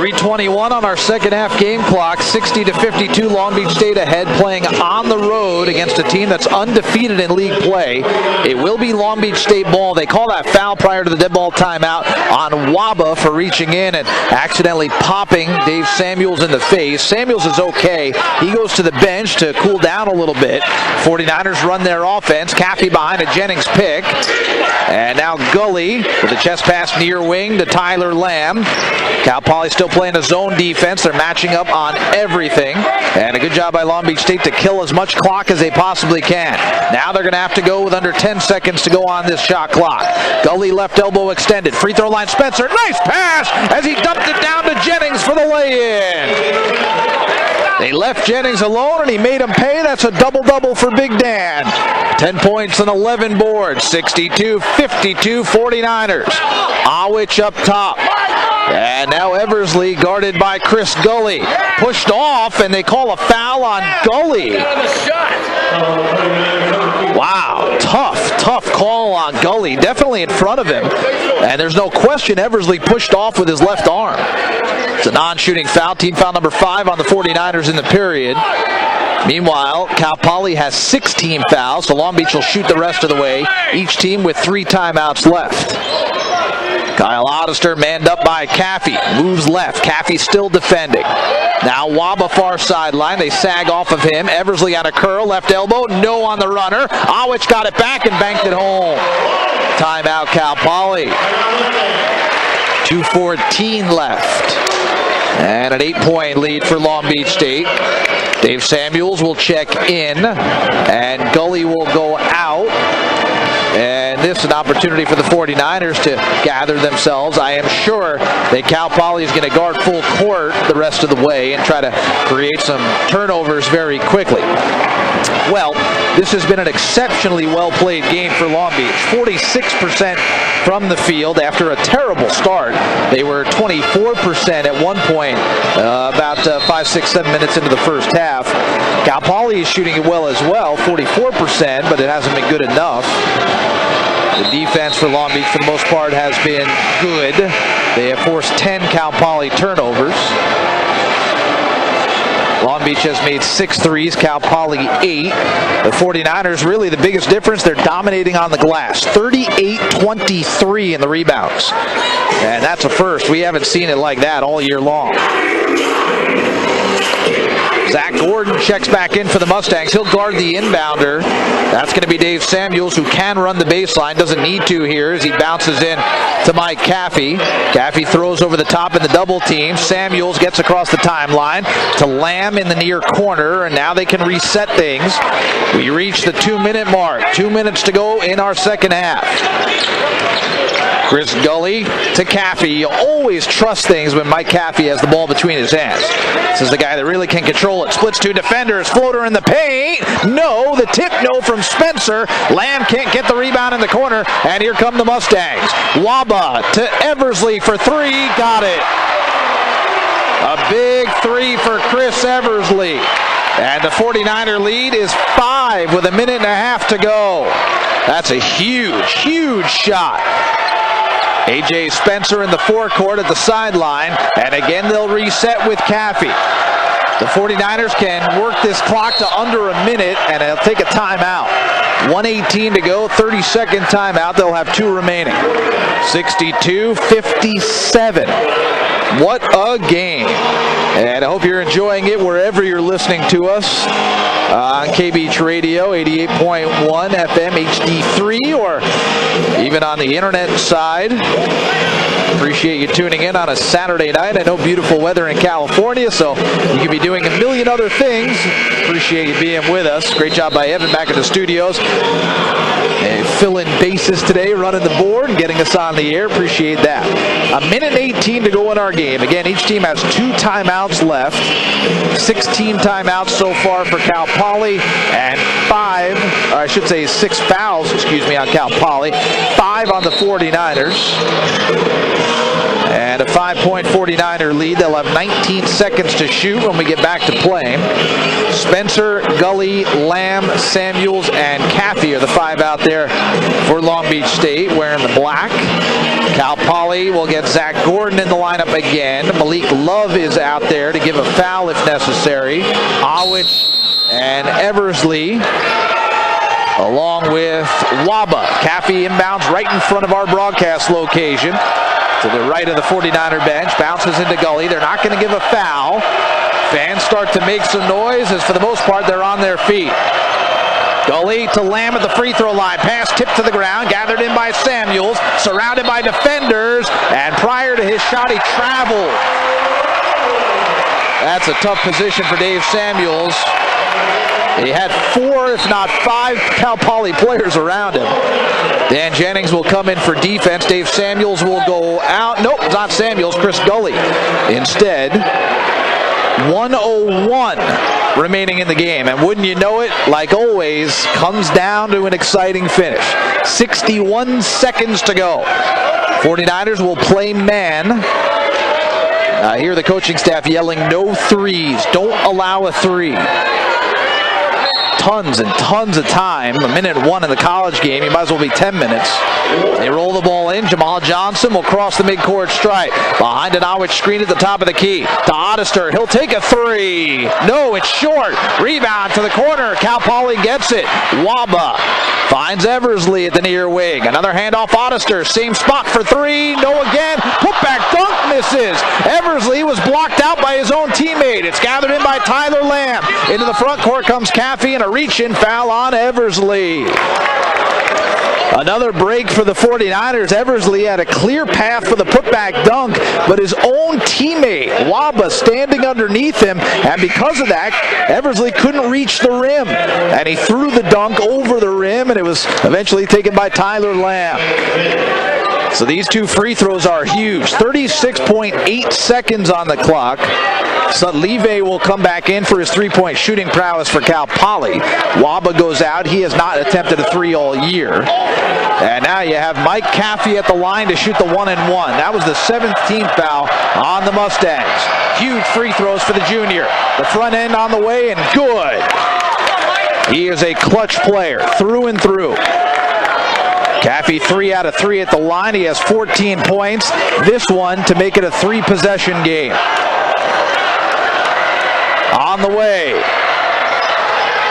3:21 on our second half game clock. 60-52, Long Beach State ahead, playing on the road against a team that's undefeated in league play. It will be Long Beach State ball. They call that foul prior to the dead ball timeout on Waba for reaching in and accidentally popping Dave Samuels in the face. Samuels is okay. He goes to the bench to cool down a little bit. 49ers run their offense. Caffey behind a Jennings pick. And now Gully with a chest pass near wing to Tyler Lamb. Cal Poly still playing a zone defense. They're matching up on everything. And a good job by Long Beach State to kill as much clock as they possibly can. Now they're going to have to go with under 10 seconds to go on this shot clock. Gully left elbow extended. Free throw line Spencer. Nice pass as he dumped it down to Jennings for the lay-in. They left Jennings alone and he made him pay. That's a double-double for Big Dan. 10 points and 11 boards. 62-52 49ers. Awich up top. And now Eversley guarded by Chris Gully. Pushed off and they call a foul on Gully. Wow, tough call on Gully. Definitely in front of him. And there's no question Eversley pushed off with his left arm. It's a non-shooting foul. Team foul number 5 on the 49ers in the period. Meanwhile, Cal Poly has 16 fouls, so Long Beach will shoot the rest of the way. Each team with 3 timeouts left. Kyle Oddister manned up by Caffey. Moves left. Caffey still defending. Now Waba far sideline. They sag off of him. Eversley on a curl. Left elbow. No on the runner. Awich got it back and banked it home. Timeout Cal Poly. 2:14 left. And an 8-point lead for Long Beach State. Dave Samuels will check in. And Gully will go out. And this is an opportunity for the 49ers to gather themselves. I am sure that Cal Poly is going to guard full court the rest of the way and try to create some turnovers very quickly. Well, this has been an exceptionally well-played game for Long Beach. 46% from the field after a terrible start. They were 24% at one point, about 5, 6, 7 minutes into the first half. Cal Poly is shooting it well as well, 44%, but it hasn't been good enough. The defense for Long Beach, for the most part, has been good. They have forced 10 Cal Poly turnovers. Long Beach has made 6 threes, Cal Poly 8. The 49ers, really the biggest difference, they're dominating on the glass. 38-23 in the rebounds. And that's a first. We haven't seen it like that all year long. Zach Gordon checks back in for the Mustangs. He'll guard the inbounder. That's going to be Dave Samuels, who can run the baseline. Doesn't need to here as he bounces in to Mike Caffey. Caffey throws over the top in the double team. Samuels gets across the timeline to Lamb in the near corner, and now they can reset things. We reach the 2-minute mark. 2 minutes to go in our second half. Chris Gully to Caffey. You always trust things when Mike Caffey has the ball between his hands. This is the guy that really can control it. Splits 2 defenders. Floater in the paint. No. The tip no from Spencer. Lamb can't get the rebound in the corner. And here come the Mustangs. Waba to Eversley for 3. Got it. A big 3 for Chris Eversley. And the 49er lead is 5 with a minute and a half to go. That's a huge shot. A.J. Spencer in the forecourt at the sideline, and again they'll reset with Caffey. The 49ers can work this clock to under a minute, and they'll take a timeout. 1:18 to go, 30-second timeout. They'll have 2 remaining. 62-57. What a game. And I hope you're enjoying it wherever you're listening to us. On KBH Radio, 88.1 FM HD3, or even on the internet side. Appreciate you tuning in on a Saturday night. I know beautiful weather in California, so you could be doing a million other things. Appreciate you being with us. Great job by Evan back in the studios. Fill-in basis today, running the board and getting us on the air. Appreciate that. 1:18 to go in our game. Again, each team has 2 timeouts left. 16 timeouts so far for Cal Poly, and 6 fouls, on Cal Poly. 5 on the 49ers. And a 5-point 49er lead. They'll have 19 seconds to shoot when we get back to play. Spencer, Gully, Lamb, Samuels, and Caffey are the 5 out there for Long Beach State wearing the black. Cal Poly will get Zach Gordon in the lineup again. Malik Love is out there to give a foul if necessary. Awich and Eversley along with Waba. Caffey inbounds right in front of our broadcast location to the right of the 49er bench. Bounces into Gully. They're not going to give a foul. Fans start to make some noise as for the most part they're on their feet. Gully to Lamb at the free throw line. Pass tipped to the ground, gathered in by Samuels, surrounded by defenders, and prior to his shot he traveled. That's a tough position for Dave Samuels. He had 4, if not 5, Cal Poly players around him. Dan Jennings will come in for defense. Dave Samuels will go out. Nope, not Samuels, Chris Gully. Instead, 1:01 remaining in the game. And wouldn't you know it, like always, comes down to an exciting finish. 61 seconds to go. 49ers will play man. I hear the coaching staff yelling, no threes. Don't allow a 3. Tons and tons of time. A minute 1 in the college game. You might as well be 10 minutes. They roll the ball in. Jamal Johnson will cross the midcourt stripe. Behind an Awich screen at the top of the key. To Oddister. He'll take a 3. No, it's short. Rebound to the corner. Cal Poly gets it. Waba finds Eversley at the near wing. Another handoff Oddister. Same spot for 3. No again. Putback dunk misses. Eversley was blocked out by his own teammate. It's gathered in by Tyler Lamb. Into the front court comes Caffey and a reach-in foul on Eversley. Another break for the 49ers. Eversley had a clear path for the putback dunk, but his own teammate, Waba, standing underneath him, and because of that, Eversley couldn't reach the rim. And he threw the dunk over the rim, and it was eventually taken by Tyler Lamb. So these 2 free throws are huge. 36.8 seconds on the clock. Sutlive will come back in for his 3-point shooting prowess for Cal Poly. Waba goes out. He has not attempted a 3 all year. And now you have Mike Caffey at the line to shoot the 1-and-1. That was the 17th foul on the Mustangs. Huge free throws for the junior. The front end on the way and good. He is a clutch player through and through. Caffey 3 out of 3 at the line. He has 14 points. This one to make it a 3-possession game. On the way.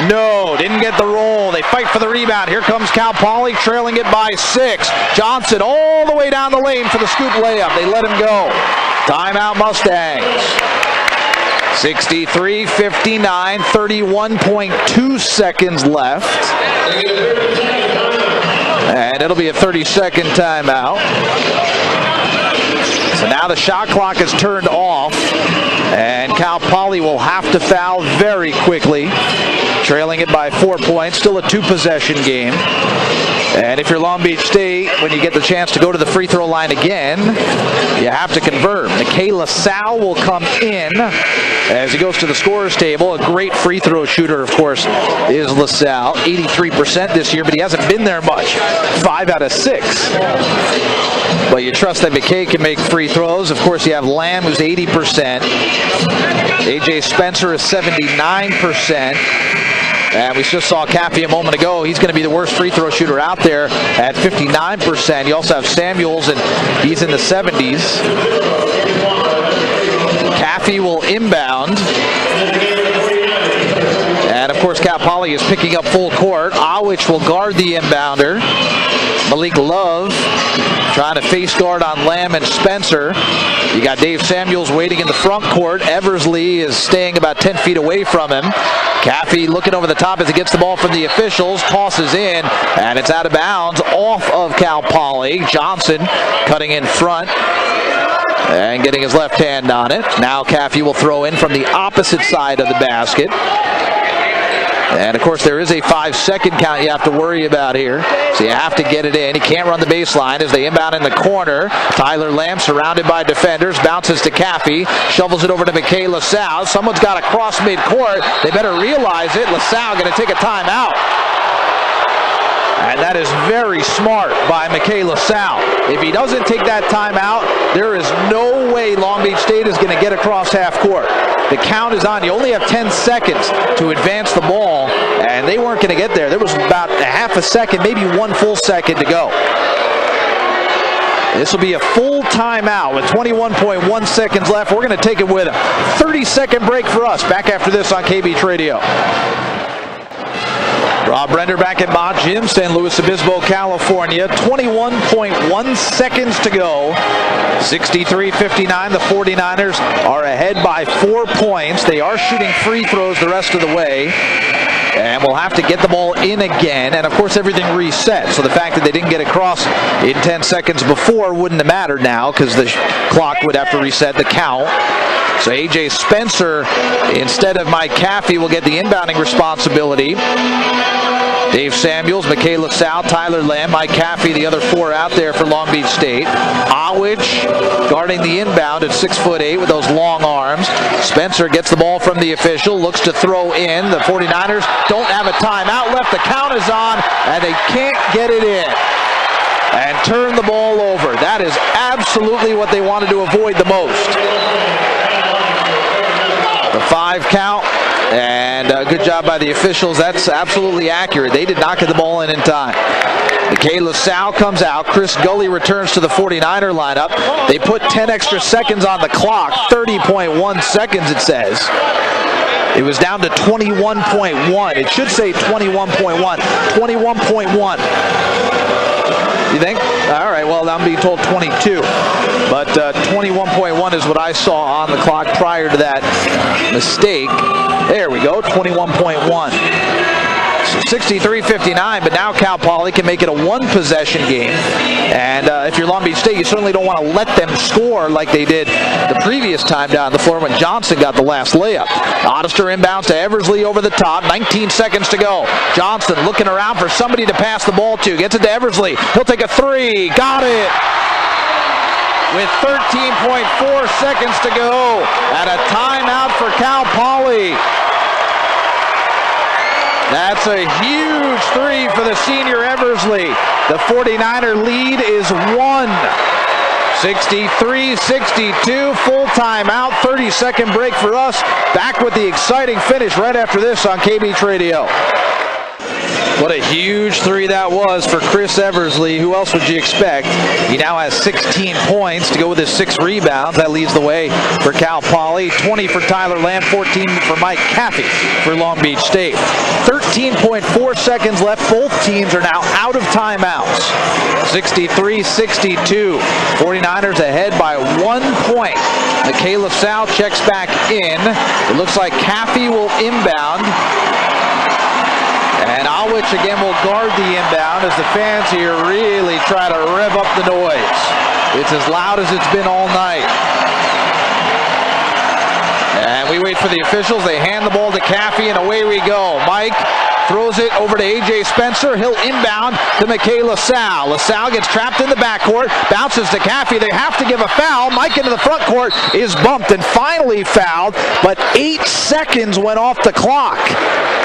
No, didn't get the roll. They fight for the rebound. Here comes Cal Poly trailing it by 6. Johnson all the way down the lane for the scoop layup. They let him go. Timeout Mustangs. 63-59, 31.2 seconds left. And it'll be a 30-second timeout. So now the shot clock is turned off, and Cal Poly will have to foul very quickly, trailing it by 4 points. Still a 2-possession game. And if you're Long Beach State, when you get the chance to go to the free throw line again, you have to convert. Michaela Sal will come in as he goes to the scorer's table. A great free throw shooter, of course, is LaSalle. 83% this year, but he hasn't been there much. 5 out of 6. But you trust that McKay can make free throws. Of course, you have Lamb, who's 80%. A.J. Spencer is 79%. And we just saw Caffey a moment ago. He's going to be the worst free throw shooter out there at 59%. You also have Samuels, and he's in the 70s. Caffey will inbound. And, of course, Cal Poly is picking up full court. Awich will guard the inbounder. Malik Love trying to face guard on Lamb and Spencer. You got Dave Samuels waiting in the front court. Eversley is staying about 10 feet away from him. Caffey looking over the top as he gets the ball from the officials, tosses in, and it's out of bounds off of Cal Poly. Johnson cutting in front and getting his left hand on it. Now Caffey will throw in from the opposite side of the basket. And, of course, there is a 5-second count you have to worry about here. So you have to get it in. He can't run the baseline as they inbound in the corner. Tyler Lamb surrounded by defenders. Bounces to Caffey. Shovels it over to McKay LaSalle. Someone's got to cross midcourt. They better realize it. LaSalle going to take a timeout. And that is very smart by McKay LaSalle. If he doesn't take that timeout, there is no way Long Beach State is going to get across half court. The count is on. You only have 10 seconds to advance the ball, and they weren't going to get there. There was about a half a second, maybe 1 full second to go. This will be a full timeout with 21.1 seconds left. We're going to take it with a 30-second break for us. Back after this on KBH Radio. Rob Brender back at Ma Gym, San Luis Obispo, California. 21.1 seconds to go. 63-59. The 49ers are ahead by 4 points. They are shooting free throws the rest of the way. And we'll have to get the ball in again. And, of course, everything reset. So the fact that they didn't get across in 10 seconds before wouldn't have mattered now because the clock would have to reset the count. So A.J. Spencer, instead of Mike Caffey, will get the inbounding responsibility. Dave Samuels, McKay LaSalle, Tyler Lamb, Mike Caffey, the other 4 out there for Long Beach State. Awich guarding the inbound at 6'8" with those long arms. Spencer gets the ball from the official, looks to throw in. The 49ers don't have a timeout left. The count is on, and they can't get it in. And turn the ball over. That is absolutely what they wanted to avoid the most. The 5 count, and good job by the officials. That's absolutely accurate. They did not get the ball in time. McKay LaSalle comes out. Chris Gully returns to the 49er lineup. They put 10 extra seconds on the clock. 30.1 seconds, it says. It was down to 21.1. It should say 21.1. 21.1. You think? All right, well, I'm being told 22. But 21.1 is what I saw on the clock prior to that mistake. There we go, 21.1. So 63-59, but now Cal Poly can make it a 1-possession game. And if you're Long Beach State, you certainly don't want to let them score like they did the previous time down the floor when Johnson got the last layup. Oddister inbounds to Eversley over the top. 19 seconds to go. Johnson looking around for somebody to pass the ball to. Gets it to Eversley. He'll take a 3. Got it! With 13.4 seconds to go. And a timeout for Cal Poly. That's a huge 3 for the senior Eversley. The 49er lead is 1. 63-62, full timeout, 30-second break for us. Back with the exciting finish right after this on KBH Radio. What a huge 3 that was for Chris Eversley. Who else would you expect? He now has 16 points to go with his 6 rebounds. That leads the way for Cal Poly. 20 for Tyler Lamb, 14 for Mike Caffey for Long Beach State. 13.4 seconds left. Both teams are now out of timeouts. 63-62. 49ers ahead by 1 point. McKay LaSalle checks back in. It looks like Caffey will inbound. And Awich again will guard the inbound as the fans here really try to rev up the noise. It's as loud as it's been all night. And we wait for the officials. They hand the ball to Caffey, and away we go. Mike throws it over to A.J. Spencer. He'll inbound to McKay LaSalle. LaSalle gets trapped in the backcourt, bounces to Caffey. They have to give a foul. Mike into the front court is bumped and finally fouled, but 8 seconds went off the clock.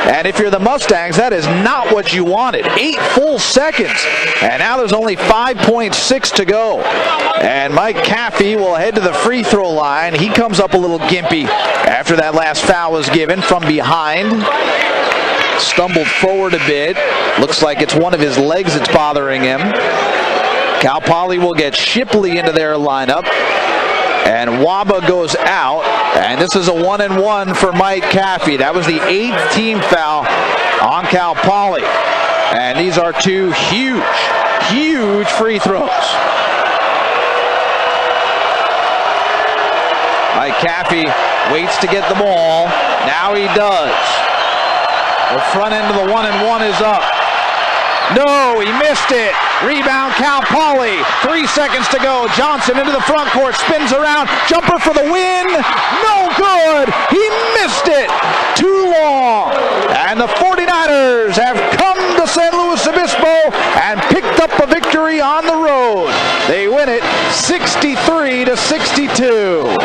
And if you're the Mustangs, that is not what you wanted. 8 full seconds. And now there's only 5.6 to go. And Mike Caffey will head to the free throw line. He comes up a little gimpy after that last foul was given from behind. Stumbled forward a bit. Looks like it's one of his legs that's bothering him. Cal Poly will get Shipley into their lineup. And Waba goes out. And this is a 1-and-1 for Mike Caffey. That was the 8th team foul on Cal Poly. And these are 2 huge, huge free throws. Mike Caffey waits to get the ball. Now he does. The front end of the 1-and-1 is up. No, he missed it. Rebound, Cal Poly. 3 seconds to go. Johnson into the front court, spins around. Jumper for the win. No good. He missed it. Too long. And the 49ers have come to San Luis Obispo and picked up a victory on the road. They win it 63-62.